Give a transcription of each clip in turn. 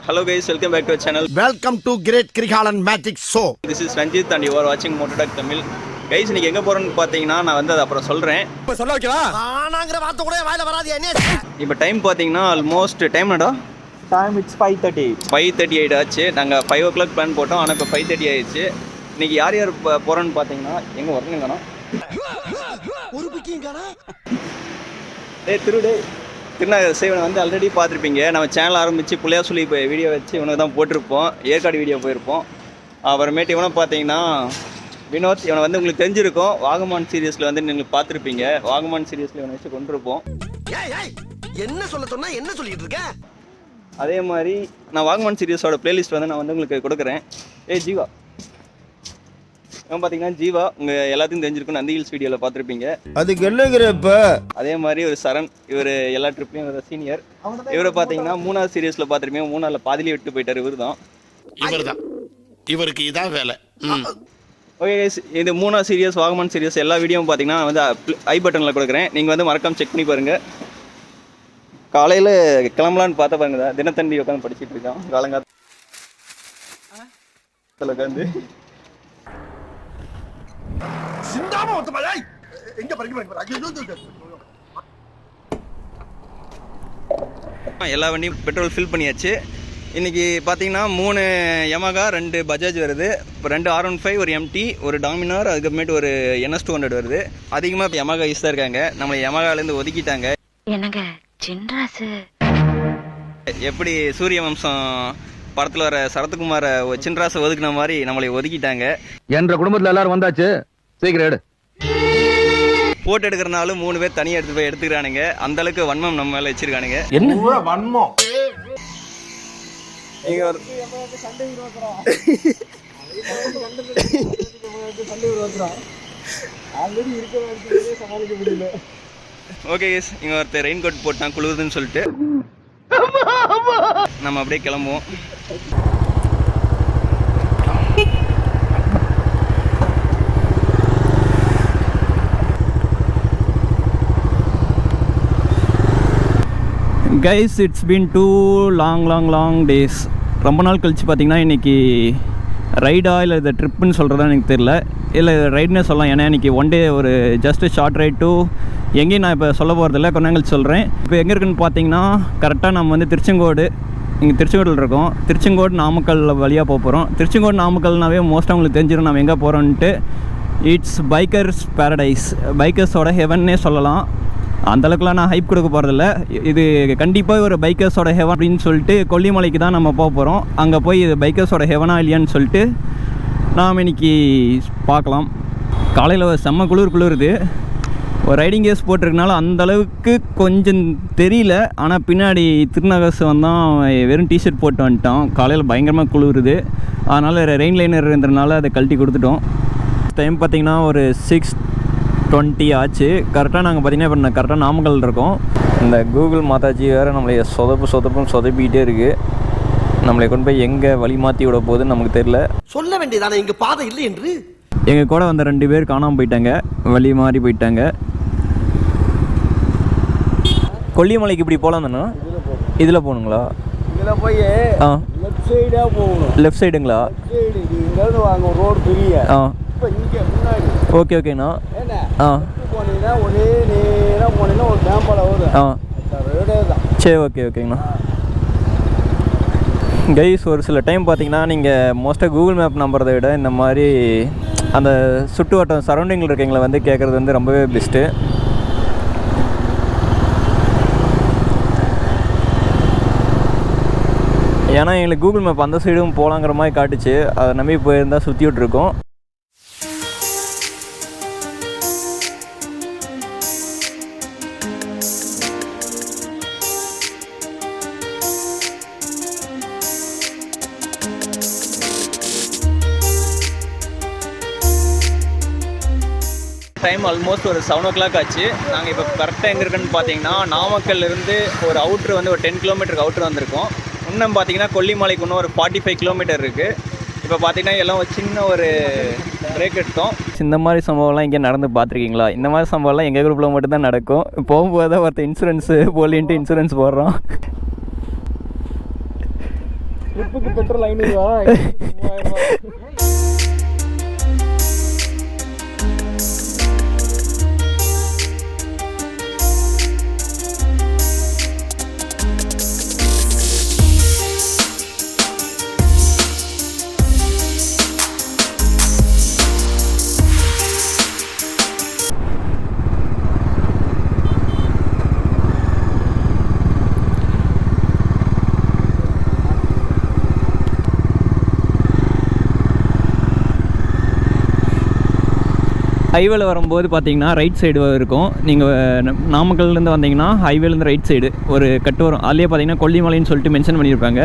Hello guys, welcome back to our channel. Welcome to Great Krigalan Magic Show. This is Ranjit and you are watching Motoduck Tamil. Guys, இன்னைக்கு எங்க போறோம்னு பாத்தீங்கன்னா நான் வந்து அப்புறம் சொல்றேன். இப்ப சொல்ல வைக்கவா? ஆனாங்கற வார்த்தை கூட வாயில வராது என்ன? இப்போ டைம் பாத்தீங்கன்னா ஆல்மோஸ்ட் டைம் என்னடா? டைம் இட்ஸ் 5:38 ஆச்சு. நாங்க 5 o'clock பிளான் போட்டோம். ஆனா இப்போ 5:30 ஆயிடுச்சு. இன்னைக்கு யார் யார் போறோம்னு பாத்தீங்கன்னா எங்க வரணும்ங்கனா? ஒரு பிக்கிங்கனா? திருநகர் சேவனை வந்து ஆல்ரெடி பார்த்துருப்பீங்க. நம்ம சேனல் ஆரம்பித்து புள்ளையா சொல்லி இப்போ வீடியோ வச்சு இவனுக்கு தான் போட்டிருப்போம். ஏற்காடு வீடியோ போயிருப்போம். அப்புறமேட்டு இவனை பார்த்தீங்கன்னா வினோத். இவனை வந்து உங்களுக்கு தெரிஞ்சிருக்கும். வாகமான் சீரியஸில் வந்து நீங்கள் பார்த்துருப்பீங்க. வாகமான் சீரியஸில் இவனை வச்சு கொண்டிருப்போம். என்ன சொல்ல சொன்னா என்ன சொல்லிட்டு இருக்க? அதே மாதிரி நான் வாகமான் சீரியஸோட பிளேலிஸ்ட் வந்து நான் வந்து உங்களுக்கு கொடுக்குறேன். ஜீவா இவன் பார்த்தீங்கன்னா ஜீவா உங்கள் எல்லாத்தையும் தெரிஞ்சிருக்கும். நந்தி ஹில்ஸ் வீடியோவில் பார்த்துருப்பீங்க. அதுக்கு என்னங்கிறப்ப அதே மாதிரி ஒரு சரண், இவர் எல்லா ட்ரிப்லையும் ஒரு சீனியர். இவரை பார்த்தீங்கன்னா 3வது சீரியஸில் பார்த்துருப்பீங்க. 3 பாதிலே விட்டு போயிட்டார். இவர் தான் இவருக்கு இதான் வேலை. ஓகே கைஸ், இது 3வது சீரியஸ் வாகமான் சீரியஸ் எல்லா வீடியோவும் பார்த்தீங்கன்னா வந்து ஐ பட்டனில் கொடுக்குறேன். நீங்கள் வந்து மறக்காம செக் பண்ணி பாருங்கள். காலையில் கிளம்பலான்னு பார்த்த பாருங்க, தினத்தந்தி உட்காந்து படிச்சுட்டு இருக்கான் காலங்காலத்தில் உட்காந்து. எல்லா வண்டியும் பெட்ரோல் ஃபில் பண்ணியாச்சு. இன்றைக்கி பார்த்தீங்கன்னா 3 யமகா, 2 பஜாஜ் வருது, 2 R15, ஒரு MT, ஒரு டாமினார், அதுக்கப்புறமேட்டு ஒரு NS200 வருது. அதிகமாக இப்போ யமகா யூஸ் தான் இருக்காங்க. நம்மளை யமகாலேருந்து ஒதுக்கிட்டாங்க. என்னங்க சின்ராசு எப்படி சூரிய வம்சம் படத்தில் வர சரத்குமாரை சின்ராசை ஒதுக்குன மாதிரி நம்மளை ஒதுக்கிட்டாங்க. என்ற குடும்பத்தில் எல்லாரும் வந்தாச்சு, சீக்கிரம் எடு. போட்டோ எடுக்கிறனாலும் 3 பேர் தனியாக எடுத்து போய் எடுத்துக்கிறானுங்க. அந்த அளவுக்கு வன்மம் நம்ம மேலே வச்சிருக்கானுங்க. என்ன வன்மம்? ஓகே கேஸ், இங்கே ஒருத்தர் ரெயின் கோட் போட்டான் குளிருதுன்னு சொல்லிட்டு நம்ம அப்படியே கிளம்புவோம். Guys, it's been 2 long days. ரொம்ப நாள் கழிச்சு பார்த்தீங்கன்னா இன்றைக்கி ரைடா இல்லை இதை ட்ரிப்புன்னு சொல்கிறதா எனக்கு தெரில. இல்லை ரைடுன்னே சொல்லலாம். ஏன்னா இன்றைக்கி ஒன் டே ஒரு ஜஸ்ட்டு ஷார்ட் ரைட் டூ எங்கேயும் நான் இப்போ சொல்ல போகிறதில்ல, கொஞ்ச நாள் சொல்கிறேன். இப்போ எங்கே இருக்குன்னு பார்த்தீங்கன்னா கரெக்டாக நம்ம வந்து திருச்செங்கோடு, இங்கே திருச்செங்கோடில் இருக்கோம். திருச்செங்கோடு நாமக்கல் வழியாக போக போகிறோம். திருச்செங்கோடு நாமக்கல்னாவே மோஸ்ட்டாக உங்களுக்கு தெரிஞ்சிடும் நம்ம எங்கே போகிறோன்ட்டு. இட்ஸ் பைக்கர்ஸ் பேரடைஸ், பைக்கர்ஸோட ஹெவன்னே சொல்லலாம். அந்தளவுக்குலாம் நான் ஹைப் கொடுக்க போகிறதில்ல. இது கண்டிப்பாக ஒரு பைக்கர்ஸோட ஹெவன் அப்படின்னு சொல்லிட்டு கொல்லிமலைக்கு தான் நம்ம போக போகிறோம். அங்கே போய் இது பைக்கர்ஸோட ஹெவனா இல்லையான்னு சொல்லிட்டு நாம் இன்றைக்கி பார்க்கலாம். காலையில் செம்ம குளிருது. ஒரு ரைடிங் கேஸ் போட்டிருக்கனால அந்தளவுக்கு கொஞ்சம் தெரியல. ஆனால் பின்னாடி திருநகர்ஸ் வந்தால் வெறும் டிஷர்ட் போட்டு வந்துட்டோம். காலையில் பயங்கரமாக குளிருது. அதனால் ரெயின் லைனர் இருந்ததுனால அதை கழட்டி கொடுத்துட்டோம். டைம் பார்த்திங்கன்னா ஒரு 6:20 ஆச்சு. கரெக்டாக நாங்கள் பார்த்திங்கன்னா இப்போ கரெக்டாக நாமக்கல் இருக்கோம். இந்த கூகுள் மாதாஜி வேறு நம்மளை சொதப்பிக்கிட்டே இருக்குது. நம்மளை கொண்டு போய் எங்கே வழி மாற்றி விட போகுதுன்னு நமக்கு தெரியல. சொல்ல வேண்டியதானே இங்கே பாதை இல்லை என்று. எங்கள் கூட வந்த 2 பேர் காணாமல் போயிட்டாங்க, வழி மாறி போயிட்டாங்க. கொல்லிமலைக்கு இப்படி போகலாம் தானே? இதில் போகணுங்களா? இதில் போய் லெஃப்ட் சைடாக போகணும். லெஃப்ட் சைடுங்களா? இங்கேருந்து வாங்க ரோடு பெரிய. இப்போ இங்கே முன்னாடி. ஓகேண்ணா. போனீங்கன்னா ஒரே நேராக போனீங்கன்னா ஒரு கேம்பால் வரும். ரோடே தான். சரி, ஓகேங்கண்ணா. கைஸ், ஒரு சில டைம் பார்த்தீங்கன்னா நீங்கள் மோஸ்ட்டாக கூகுள் மேப் நம்புறதை விட இந்த மாதிரி அந்த சுற்று வட்டம் சரௌண்டிங்கில் இருக்கவங்களை வந்து கேட்குறது வந்து ரொம்பவே பெஸ்ட்டு. ஏன்னா எங்களுக்கு கூகுள் மேப் அந்த சைடும் போகலாங்கிற மாதிரி காட்டுச்சு. அதை நம்பி போயிருந்தால் சுற்றி விட்ருக்கோம். டைம் ஆல்மோஸ்ட் ஒரு 7 o'clock ஆச்சு. நாங்கள் இப்போ கரெக்டாக எங்கே இருக்குன்னு பார்த்தீங்கன்னா நாமக்கல்லிருந்து ஒரு அவுட்ரு வந்து ஒரு 10 கிலோமீட்டருக்கு அவுட்ரு வந்திருக்கோம். இன்னும் பார்த்தீங்கன்னா கொல்லிமலைக்கு இன்னும் ஒரு 45 கிலோமீட்டர் இருக்குது. இப்போ பார்த்தீங்கன்னா எல்லாம் ஒரு சின்ன ஒரு பிரேக் எடுத்தோம். இந்த மாதிரி சம்பவம்லாம் இங்கே நடந்து பார்த்துருக்கீங்களா? இந்த மாதிரி சம்பவம்லாம் எங்கள் குரூப்பில் மட்டும்தான் நடக்கும். போகும்போது தான் ஒருத்தர் இன்சூரன்ஸு போலின்ட்டு இன்சூரன்ஸ் போடுறோம். ட்ரிப்புக்கு பெட்ரோல் 500 ரூபா 3000 ரூபா. ஹைவேல வரும்போது பார்த்தீங்கன்னா ரைட் சைடு இருக்கும். நீங்கள் நாமக்கல்லேருந்து வந்தீங்கன்னா ஹைவேலேருந்து ரைட் சைடு ஒரு கட் வரும். அதுலேயே பார்த்தீங்கன்னா கொல்லிமலைன்னு சொல்லிட்டு மென்ஷன் பண்ணியிருப்பாங்க.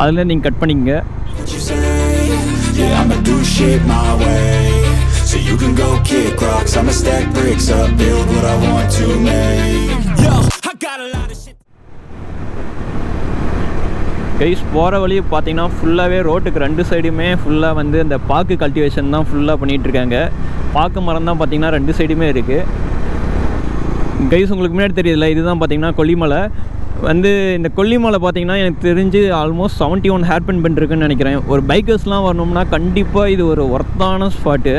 அதில் நீங்கள் கட் பண்ணிக்கங்க. கைஸ் போகிற வழி பார்த்தீங்கன்னா ஃபுல்லாகவே ரோட்டுக்கு 2 சைடுமே ஃபுல்லாக வந்து இந்த பாக்கு கல்டிவேஷன் தான் ஃபுல்லாக பண்ணிகிட்ருக்காங்க. பாக்கு மரம் தான் பார்த்தீங்கன்னா 2 சைடுமே இருக்குது. கைஸ் உங்களுக்கு முன்னாடி தெரியுதுல்ல, இதுதான் பார்த்தீங்கன்னா கொல்லிமலை. வந்து இந்த கொல்லிமலை பார்த்தீங்கன்னா எனக்கு தெரிஞ்சு ஆல்மோஸ்ட் 71 ஹேர்பின் பெண்ட் இருக்குன்னு நினைக்கிறேன். ஒரு பைக்கர்ஸ்லாம் வரணும்னா கண்டிப்பாக இது ஒரு ஒர்த்தான ஸ்பாட்டு.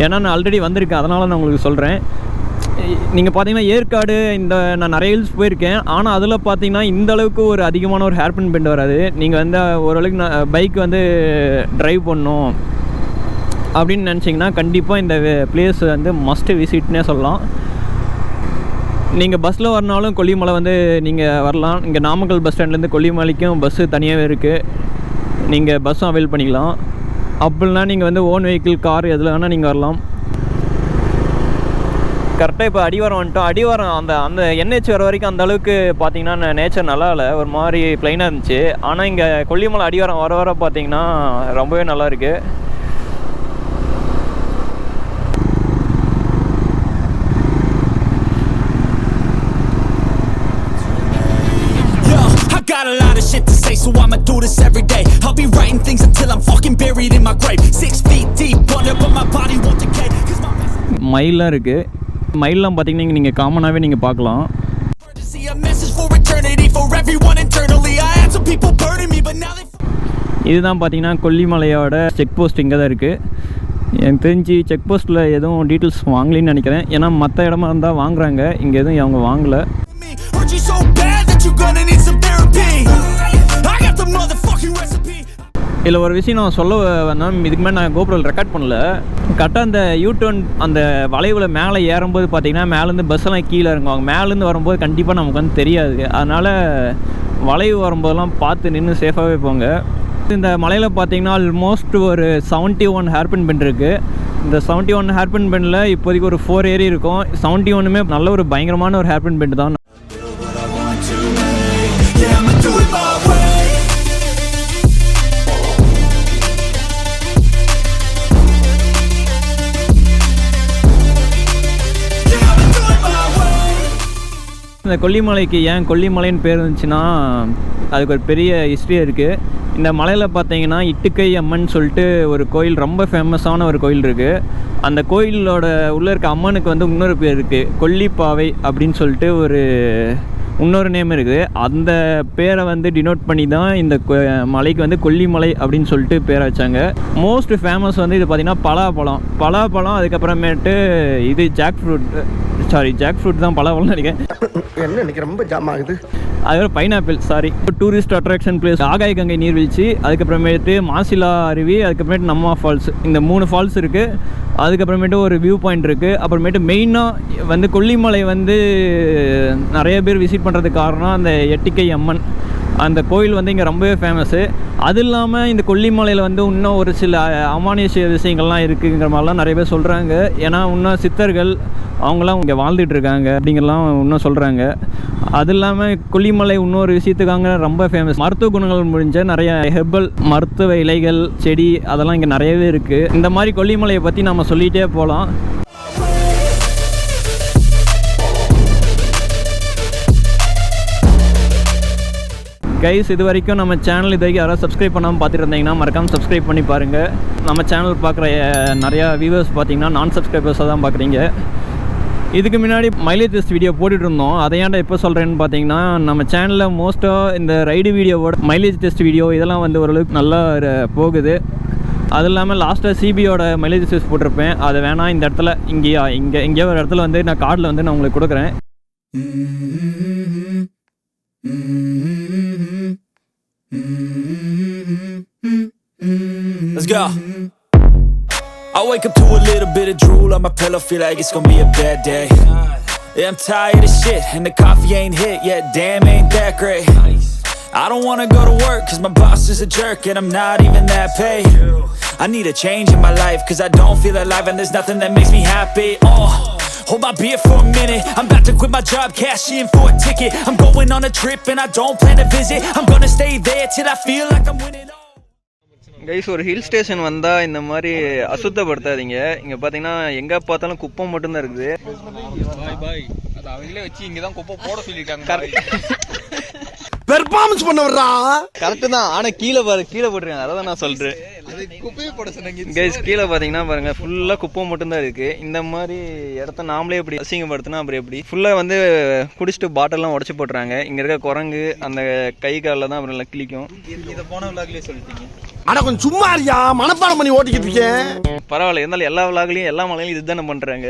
ஏன்னா நான் ஆல்ரெடி வந்திருக்கேன், அதனால் நான் உங்களுக்கு சொல்கிறேன். நீங்கள் பார்த்தீங்கன்னா ஏற்காடு நான் நிறைய ஹில்ஸ் போயிருக்கேன். ஆனால் அதில் பார்த்தீங்கன்னா இந்த அளவுக்கு ஒரு அதிகமான ஒரு ஹேர்பின் பெண்ட் வராது. நீங்கள் வந்து ஓரளவுக்கு பைக் வந்து ட்ரைவ் பண்ணணும் அப்படின்னு நினச்சிங்கன்னா கண்டிப்பாக இந்த பிளேஸ் வந்து மஸ்ட் விசிட்னே சொல்லலாம். நீங்கள் பஸ்ஸில் வரனாலும் கொல்லிமலை வந்து நீங்கள் வரலாம். இங்கே நாமக்கல் பஸ் ஸ்டாண்ட்லேருந்து கொல்லிமலைக்கும் பஸ்ஸு தனியாகவே இருக்குது. நீங்கள் பஸ்ஸும் அவைல் பண்ணிக்கலாம். அப்படின்னா நீங்கள் வந்து ஓன் வெஹிக்கிள் கார் எதில் வேணால் நீங்கள் வரலாம். கரெக்டாக இப்போ அடிவாரம் வந்துட்டோம். அடிவாரம் அந்த என்ஹெச் வர வரைக்கும் அந்த அளவுக்கு பார்த்தீங்கன்னா நேச்சர் நல்லா இல்லை, ஒரு மாதிரி ப்ளைனாக இருந்துச்சு. ஆனால் இங்கே கொல்லிமலை அடிவாரம் வர பார்த்தீங்கன்னா ரொம்பவே நல்லா இருக்குது. Got a lot of shit to say, so I'ma do this every day. I'll be writing things until I'm fucking buried in my grave. 6 feet deep under, but my body won't decay. மயிலாம் இருக்குது. மயிலாம் பார்த்தீங்கன்னா நீங்கள் காமனாகவே நீங்கள் பார்க்கலாம். இதுதான் பார்த்தீங்கன்னா கொல்லிமலையோட check post இங்கே தான் இருக்குது. எனக்கு தெரிஞ்சு செக் போஸ்ட்டில் எதுவும் டீட்டெயில்ஸ் வாங்கலின்னு நினைக்கிறேன். ஏன்னா மற்ற இடமா இருந்தால் வாங்குறாங்க, இங்கே எதுவும் அவங்க வாங்கலை. இதில் ஒரு விஷயம் நான் சொல்ல வேணாம், இதுக்கு மேலே நான் கோபுரம் ரெக்கார்ட் பண்ணல. கரெக்டாக அந்த யூடர்ன் அந்த வளைவில் மேலே ஏறும்போது பார்த்தீங்கன்னா மேலேருந்து பஸ்ஸெல்லாம் கீழே இறங்குவாங்க. மேலேருந்து வரும்போது கண்டிப்பாக நமக்கு வந்து தெரியாது. அதனால் வளைவு வரும்போதெல்லாம் பார்த்து நின்று சேஃபாகவே போங்க. இந்த மலையில் பார்த்தீங்கன்னா ஆல்மோஸ்ட் ஒரு 71 ஹேர்பின் பெண்ட் இருக்குது. இந்த 71 ஹேர்பின் பெண்டில் இப்போதைக்கு ஒரு 4 ஏரி இருக்கும். 71மே நல்ல ஒரு பயங்கரமான ஒரு ஹேர்பின் பெண்ட் தான். இந்த கொல்லிமலைக்கு ஏன் கொல்லிமலைன்னு பேர் இருந்துச்சுன்னா அதுக்கு ஒரு பெரிய ஹிஸ்ட்ரி இருக்குது. இந்த மலையில் பார்த்தீங்கன்னா இட்டுக்கை அம்மன் சொல்லிட்டு ஒரு கோயில், ரொம்ப ஃபேமஸான ஒரு கோயில் இருக்குது. அந்த கோயிலோட உள்ளே இருக்க அம்மனுக்கு வந்து இன்னொரு பேர் இருக்குது, கொல்லிப்பாவை அப்படின்னு சொல்லிட்டு ஒரு இன்னொரு நேம் இருக்குது. அந்த பேரை வந்து டினோட் பண்ணி தான் இந்த மலைக்கு வந்து கொல்லிமலை அப்படின்னு சொல்லிட்டு பேரை வச்சாங்க. மோஸ்ட் ஃபேமஸ் வந்து இது பார்த்திங்கன்னா பலாப்பழம், அதுக்கப்புறமேட்டு இது ஜாக் ஃப்ரூட் தான் பலாப்பழம்னு நினைக்கிறேன். என்ன இன்னைக்கு ரொம்ப ஜாம் ஆகுது. அதுக்கப்புறம் பைனாப்பிள், டூரிஸ்ட் அட்ராக்ஷன் பிளேஸ் ஆகாய கங்கை நீர்வீழ்ச்சி, அதுக்கப்புறமேட்டு மாசிலா அருவி, அதுக்கப்புறமேட்டு நம்மா ஃபால்ஸ். இந்த 3 ஃபால்ஸ் இருக்குது. அதுக்கப்புறமேட்டு ஒரு வியூ பாயிண்ட் இருக்குது. அப்புறமேட்டு மெயினாக வந்து கொல்லிமலை வந்து நிறைய பேர் விசிட் பண்ணுறதுக்கு காரணம் அந்த எட்டிக்கை அம்மன். அந்த கோயில் வந்து இங்கே ரொம்பவே ஃபேமஸ்ஸு. அது இல்லாமல் இந்த கொல்லிமலையில் வந்து இன்னும் ஒரு சில அமானுஷ்ய விஷயங்கள்லாம் இருக்குங்கிற மாதிரிலாம் நிறைய பேர் சொல்கிறாங்க. ஏன்னா இன்னும் சித்தர்கள் அவங்களாம் இங்கே வாழ்ந்துட்டுருக்காங்க அப்படிங்கிறலாம் இன்னும் சொல்கிறாங்க. அது இல்லாமல் கொல்லிமலை இன்னொரு விஷயத்துக்காக ரொம்ப ஃபேமஸ். மருத்துவ குணங்கள் முடிஞ்ச நிறைய ஹெர்பல் மருத்துவ இலைகள், செடி அதெல்லாம் இங்கே நிறையவே இருக்குது. இந்த மாதிரி கொல்லிமலையை பற்றி நம்ம சொல்லிகிட்டே போகலாம். கைஸ், இது வரைக்கும் நம்ம சேனல் இது வரைக்கும் யாராவது சப்ஸ்கிரைப் பண்ணாமல் பார்த்துட்டு இருந்தீங்கன்னா மறக்காமல் சப்ஸ்கிரைப் பண்ணி பாருங்கள். நம்ம சேனல் பார்க்குற நிறையா வியூவர்ஸ் பார்த்தீங்கன்னா நான் சப்ஸ்கிரைபர்ஸாக தான் பார்க்குறீங்க. இதுக்கு முன்னாடி மைலேஜ் டெஸ்ட் வீடியோ போட்டுட்டு இருந்தோம். அதை ஏன்டா இப்போ சொல்கிறேன்னு பார்த்தீங்கன்னா, நம்ம சேனலில் மோஸ்ட்டாக இந்த ரைடு வீடியோவோட மைலேஜ் டெஸ்ட் வீடியோ இதெல்லாம் வந்து ஓரளவுக்கு நல்லா போகுது. அது இல்லாமல் லாஸ்ட்டாக சிபியோட மைலேஜ் டெஸ்ட் போட்டிருப்பேன். அதை வேணால் இந்த இடத்துல இங்கே ஒரு இடத்துல வந்து நான் கார்டில் வந்து நான் உங்களுக்கு கொடுக்குறேன். Let's go. I wake up to a little bit of drool on my pillow, feel like it's gonna be a bad day. Yeah, I'm tired of shit, and the coffee ain't hit yet, damn ain't that great. I don't wanna go to work, cause my boss is a jerk, and I'm not even that paid. I need a change in my life, cause I don't feel alive, and there's nothing that makes me happy. Hold my beer for a minute, I'm about to quit my job, cash in for a ticket. I'm going on a trip, and I don't plan to visit. I'm gonna stay there till I feel like I'm winning. Guys, ஒரு hill station வந்தால் இந்த மாதிரி அசுத்தப்படுத்தாதீங்க. இங்கே பார்த்தீங்கன்னா எங்கே பார்த்தாலும் குப்பை மட்டும்தான் இருக்குது. அது அவங்களே வச்சு இங்கே தான் குப்பை போட சொல்லியிருக்காங்க. பெர்ஃபார்மன்ஸ் பண்ண வர்றா. கரெக்டு தான், ஆனால் கீழே போட்டுருக்காங்க. அதை தான் நான் சொல்கிறேன். குப்பையை போட சொன்னாங்க. கைஸ், கீழே பார்த்தீங்கன்னா பாருங்கள், ஃபுல்லாக குப்பை மட்டும்தான் இருக்குது. இந்த மாதிரி இடத்த நாமளே எப்படி அசிங்கப்படுத்தினா அப்புறம் எப்படி? ஃபுல்லாக வந்து குடிச்சிட்டு பாட்டில்லாம் உடச்சி போட்டுறாங்க. இங்கே இருக்க குரங்கு அந்த கை காலில் தான் அப்புறம் கிளிக்கும். இதை போன விளாக்லேயே சொல்லிட்டீங்க. ஆனா கொஞ்சம் சும்மா இருக்கியா, மனப்பாடம் பண்ணி ஓட்டிக்கிட்டு இருக்கேன். பரவாயில்ல, இருந்தாலும் எல்லா விளாக்லையும் எல்லா மலையிலும் இதுதானே பண்ணுறாங்க.